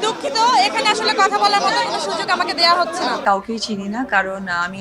দুঃখিত, এখানে আসলে কথা বলার মতো কোনো সুযোগ আমাকে দেওয়া হচ্ছে না। কাউকেই চিনি না, কারণ আমি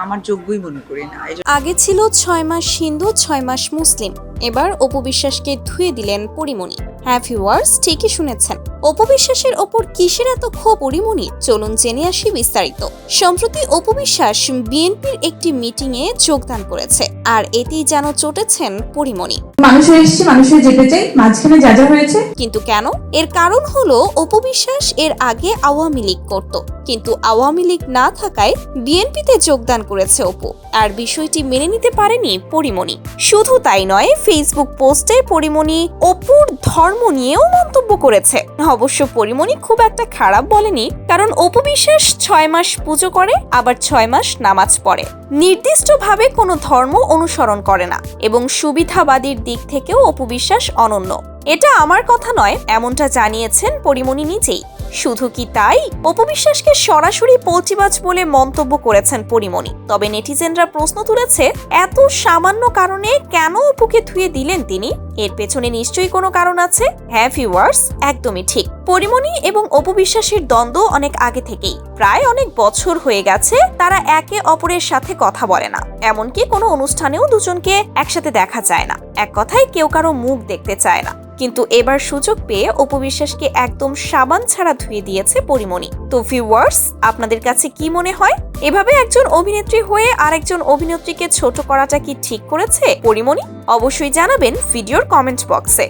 আমার যোগ্যই মনে করি না। আগে ছিল 6 মাস হিন্দু 6 মাস মুসলিম, এবার অপু বিশ্বাসকে ধুয়ে দিলেন পরিমণি। হ্যাঁ ভিউয়ার্স, ঠিকই শুনেছেন, অপু বিশ্বাসের ওপর কিসের এত ক্ষোভ পরিমণি? চলুন জেনে আসি বিস্তারিত। সম্প্রতি অপু বিশ্বাস বিএনপির একটি মিটিং এ যোগদান করেছে, আর এতেই যেন চটেছেন পরিমণি। মানুষের এসেছে, মানুষের যেতে চাই, মাঝখানে যা যা হয়েছে। কিন্তু কেন? এর কারণ হলো অপু বিশ্বাস এর আগে আওয়ামী লীগ করত, কিন্তু আওয়ামী লীগ না থাকায় বিএনপিতে যোগদান করেছে অপু, আর বিষয়টি মেনে নিতে পারেনি পরিমণি। শুধু তাই নয়, ফেসবুক পোস্টে পরিমণি অপুর ধর্ম নিয়েও মন্তব্য করেছে। অবশ্য পরিমণি খুব একটা খারাপ বলেনি, কারণ অপু বিশ্বাস 6 মাস পুজো করে, আবার 6 মাস নামাজ পড়ে, নির্দিষ্টভাবে কোনো ধর্ম অনুসরণ করে না, এবং সুবিধাবাদীর দিক থেকেও অপু বিশ্বাস অনন্য। এটা আমার কথা নয়, এমনটা জানিয়েছেন পরিমণি নিজেই। শুধু কি তাই, অপু বিশ্বাসকে সরাসরি পৌঁছিবাজ বলে মন্তব্য করেছেন পরিমণি। তবে নেটিজেনরা প্রশ্ন তুলেছে, এত সামান্য কারণে কেন অপুকে ধুয়ে দিলেন তিনি? এর পেছনে নিশ্চয়ই কোনো কারণ আছে। হ্যাঁ ভিউয়ার্স, একদমই ঠিক। পরিমণি এবং অপু বিশ্বাসের দ্বন্দ্ব অনেক আগে থেকেই, প্রায় অনেক বছর হয়ে গেছে তারা একে অপরের সাথে কথা বলে না, এমনকি কোনো অনুষ্ঠানেও দুজনকে একসাথে দেখা যায় না। এক কথায় কেউ কারো মুখ দেখতে চায় না। কিন্তু এবার সুযোগ পেয়ে অপু বিশ্বাসকে একদম সাবান ছাড়া ধুয়ে দিয়েছে পরিমণি। তো ভিউয়ার্স, আপনাদের কাছে কি মনে হয়, এভাবে একজন অভিনেত্রী হয়ে আরেকজন অভিনেত্রীকে ছোট করাটা কি ঠিক করেছে পরিমণি? অবশ্যই জানাবেন ভিডিওর কমেন্ট বক্সে।